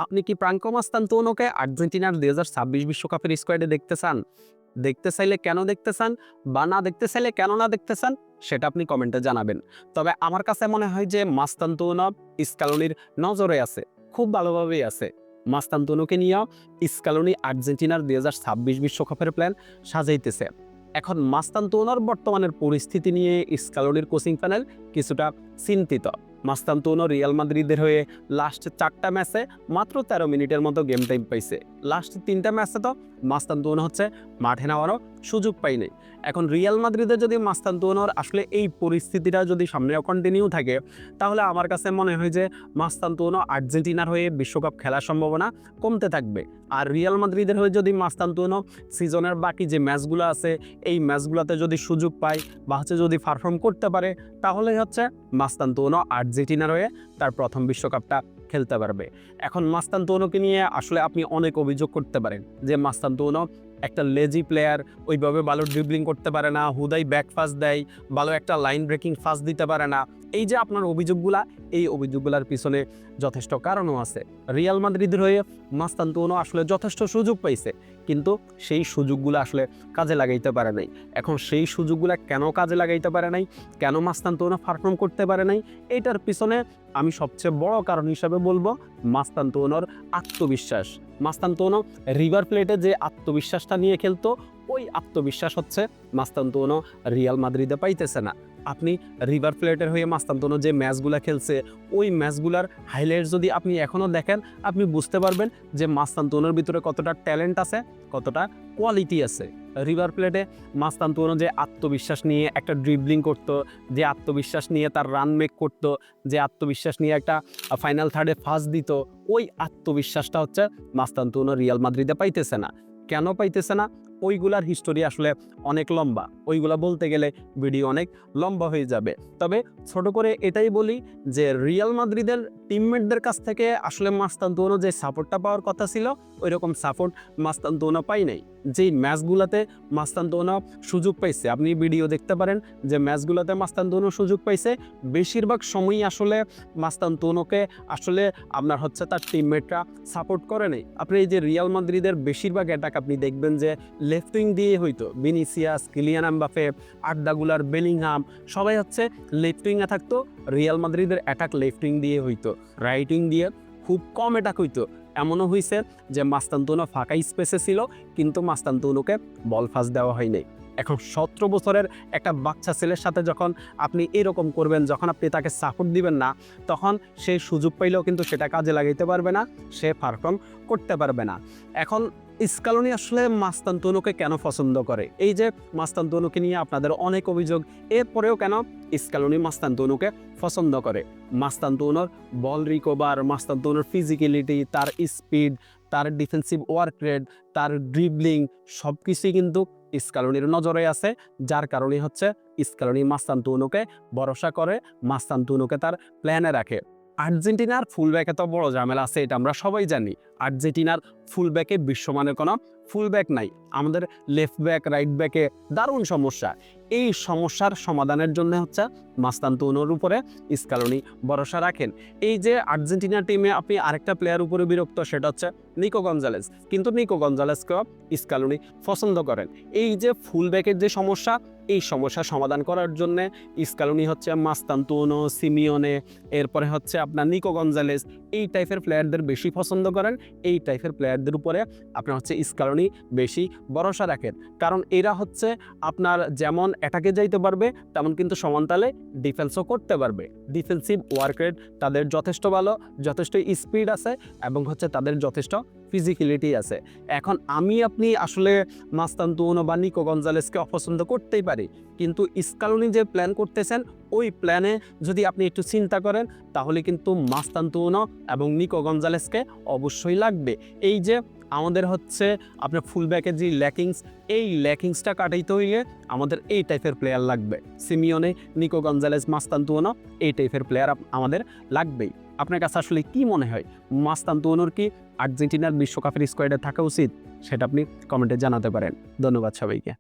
আপনি কি প্রাঙ্কো মাস্তানতুনোকে আর্জেন্টিনার ২০২৬ বিশ্বকাপের স্কোয়াডে দেখতে চান? দেখতে চাইলে কেন দেখতে চান? বা না দেখতে চাইলে কেন না দেখতে চান? সেটা আপনি কমেন্টে জানাবেন। তবে আমার কাছে মনে হয় যে মাস্তানতুনো স্কালোনির নজরে আছে। খুব ভালোভাবেই আছে। মাস্তানতুনোকে নিয়েও স্কালোনি আর্জেন্টিনার ২০২৬ বিশ্বকাপের প্ল্যান সাজাইতেছে। এখন মাস্তানতুনোর বর্তমানের পরিস্থিতি নিয়ে স্কালোনির কোচিং প্যানেল কিছুটা চিন্তিত। মাস্তানতুনো রিয়াল মাদ্রিদের হয়ে লাস্ট ৪টা ম্যাচে মাত্র ১৩ মিনিটের মতো গেম টাইম পাইছে। লাস্ট ৩টা ম্যাচে তো মাস্তানতুনো হচ্ছে মাঠে নেওয়ারও সুযোগ পায়নি। এখন রিয়াল মাদ্রিদের যদি মাস্তানতুনোর আসলে এই পরিস্থিতিটা যদি সামনেও কন্টিনিউ থাকে, তাহলে আমার কাছে মনে হয় যে মাস্তানতুনো আর্জেন্টিনার হয়ে বিশ্বকাপ খেলার সম্ভাবনা কমতে থাকবে। আর রিয়াল মাদ্রিদের হয়ে যদি মাস্তানতুনো সিজনের বাকি যে ম্যাচগুলো আছে, এই ম্যাচগুলোতে যদি সুযোগ পায় বা হচ্ছে যদি পারফর্ম করতে পারে, তাহলেই হচ্ছে মাস্তানতুনো আর্জেন্টিনার হয়ে তার প্রথম বিশ্বকাপটা খেলতে পারবে। এখন মাস্তানতুনোকে নিয়ে আসলে আপনি অনেক অভিযোগ করতে পারেন যে মাস্তানতুনো একটা লেজি প্লেয়ার, ওইভাবে ভালো ড্রিবলিং করতে পারে না, হুদাই ব্যাক পাস দেয়, ভালো একটা লাইন ব্রেকিং পাস দিতে পারে না। এই যে আপনার অভিযোগগুলা, এই অভিযোগগুলার পিছনে যথেষ্ট কারণও আছে। রিয়াল মাদ্রিদের হয়ে মাস্তানতুনো আসলে যথেষ্ট সুযোগ পাইছে, কিন্তু সেই সুযোগগুলো আসলে কাজে লাগাইতে পারে নাই। এখন সেই সুযোগগুলা কেন কাজে লাগাইতে পারে নাই, কেন মাস্তানতুনো পারফর্ম করতে পারে নাই, এটার পিছনে আমি সবচেয়ে বড় কারণ হিসাবে বলবো মাস্তানতুনোর আত্মবিশ্বাস। মাস্তানতুনো রিভার প্লেটে যে আত্মবিশ্বাসটা নিয়ে খেলতো, ওই আত্মবিশ্বাস হচ্ছে মাস্তানতুনো রিয়াল মাদ্রিদে পাইতেছে না। আপনি রিভার প্লেটের হয়ে মাস্তানতুনো যে ম্যাচগুলো খেলছে, ওই ম্যাচগুলার হাইলাইটস যদি আপনি এখনও দেখেন, আপনি বুঝতে পারবেন যে মাস্তানতুনোর ভিতরে কতটা ট্যালেন্ট আছে, কতটা কোয়ালিটি আছে। রিভার প্লেটে মাস্তানতুনো যে আত্মবিশ্বাস নিয়ে একটা ড্রিবলিং করতো, যে আত্মবিশ্বাস নিয়ে তার রান মেক করতো, যে আত্মবিশ্বাস নিয়ে একটা ফাইনাল থার্ডে ফার্স্ট দিত, ওই আত্মবিশ্বাসটা হচ্ছে মাস্তানতুনো রিয়াল মাদ্রিদে পাইতেছে না। কেন পাইতেছে না? ওইগুলার হিস্টোরি আসলে অনেক লম্বা, ওইগুলা বলতে গেলে ভিডিও অনেক লম্বা হয়ে যাবে। তবে ছোট করে এটাই বলি যে রিয়াল মাদ্রিদের টিমমেটদের কাছ থেকে আসলে মাস্তানতুনো যে সাপোর্টটা পাওয়ার কথা ছিল, ওই রকম সাপোর্ট মাস্তানতুনো পাই নাই। যেই ম্যাচগুলোতে মাস্তানতুনো সুযোগ পাইছে, আপনি ভিডিও দেখতে পারেন যে ম্যাচগুলোতে মাস্তানতুনো সুযোগ পাইছে, বেশিরভাগ সময়ই আসলে মাস্তানতুনোকে আসলে আপনার হচ্ছে তার টিমমেটরা সাপোর্ট করে নাই। আপনি এই যে রিয়াল মাদ্রিদের বেশিরভাগ অ্যাটাক আপনি দেখবেন যে লেফট উইং দিয়ে হইতো। ভিনিসিয়াস, কিলিয়ান এমবাপে, আর্দা গুলার, বেলিংহাম সবাই হচ্ছে লেফট উইংয়ে থাকতো। রিয়াল মাদ্রিদের অ্যাটাক লেফট উইং দিয়ে হইতো, রাইট উইং দিয়ে খুব কম অ্যাটাক হইতো। এমনও হয়েছে যে মাস্তানতুনো ফাঁকা স্পেসে ছিল, কিন্তু মাস্তানতুনোকে বল ফাঁস দেওয়া হয়নি। এখন ১৭ বছরের একটা বাচ্চা ছেলের সাথে যখন আপনি এরকম করবেন, যখন আপনি তাকে সাপোর্ট দিবেন না, তখন সে সুযোগ পাইলেও কিন্তু সেটা কাজে লাগাইতে পারবে না, সে পারফর্ম করতে পারবে না। এখন স্কালোনি আসলে মাস্তানতুনোকে কেন পছন্দ করে? এই যে মাস্তানতুনোকে নিয়ে আপনাদের অনেক অভিযোগ, এরপরেও কেন স্কালোনি মাস্তানতুনোকে পছন্দ করে? মাস্তানতুনোর বল রিকভার, মাস্তানতুনোর ফিজিক্যালিটি, তার স্পিড, তার ডিফেন্সিভ ওয়ার্ক রেট, তার ড্রিবলিং সব কিছুই কিন্তু স্কালোনির নজরে আছে। যার কারণে হচ্ছে স্কালোনি মাস্তানতুনোকে ভরসা করে, মাস্তানতুনোকে তার প্ল্যানে রাখে। আর্জেন্টিনার ফুলব্যাকে তো বড় ঝামেলা আছে, এটা আমরা সবাই জানি। আর্জেন্টিনার ফুলব্যাকে বিশ্বমানের কোনো ফুলব্যাক নাই। আমাদের লেফট ব্যাক, রাইট ব্যাকে দারুণ সমস্যা। এই সমস্যার সমাধানের জন্য হচ্ছে মাস্তানতুনোর উপরে স্কালোনি ভরসা রাখেন। এই যে আর্জেন্টিনা টিমে আপনি আরেকটা প্লেয়ার উপরে বিরক্ত, সেটা হচ্ছে নিকো গঞ্জালেস, কিন্তু নিকো গঞ্জালেসকেও স্কালোনি পছন্দ করেন। এই যে ফুলব্যাকের যে সমস্যা, এই সমস্যার সমাধান করার জন্য স্কালোনি হচ্ছে মাস্তানতুনো, সিমিওনে, এরপরে হচ্ছে আপনার নিকো গঞ্জালেস, এই টাইপের প্লেয়ারদের বেশি পছন্দ করেন। এই টাইপের প্লেয়ারদের উপরে আপনার হচ্ছে স্কালোনি বেশি ভরসা রাখেন, কারণ এরা হচ্ছে আপনার যেমন অ্যাটাকে যাইতে পারবে, তেমন কিন্তু সমানতালে ডিফেন্সও করতে পারবে। ডিফেন্সিভ ওয়ার্ক রেট তাদের যথেষ্ট ভালো, যথেষ্ট স্পিড আছে এবং হচ্ছে তাদের যথেষ্ট ফিজিক্যালিটি আছে। এখন আপনি আসলে মাস্তানতুনো বা নিকো গঞ্জালেসকে অপছন্দ করতেই পারি, কিন্তু স্কালোনি যে প্ল্যান করতেছেন, ওই প্ল্যানে যদি আপনি একটু চিন্তা করেন, তাহলে কিন্তু মাস্তানতুনো এবং নিকো গঞ্জালেসকে অবশ্যই লাগবে। এই যে আমাদের হচ্ছে আপনার ফুলব্যাকের যে ল্যাকিংস, এই ল্যাকিংসটা কাটাইতে হইলে আমাদের এই টাইপের প্লেয়ার লাগবে। সিমিওনে, নিকো গঞ্জালেস, মাস্তানতুনো, এই টাইপের প্লেয়ার আমাদের লাগবেই। আপনার কাছে আসলে কি মনে হয়, মাস্তানতুনোর কি আর্জেন্টিনার বিশ্বকাপের স্কোয়াডে থাকা উচিত? সেটা আপনি কমেন্টে জানাতে পারেন। ধন্যবাদ সবাইকে।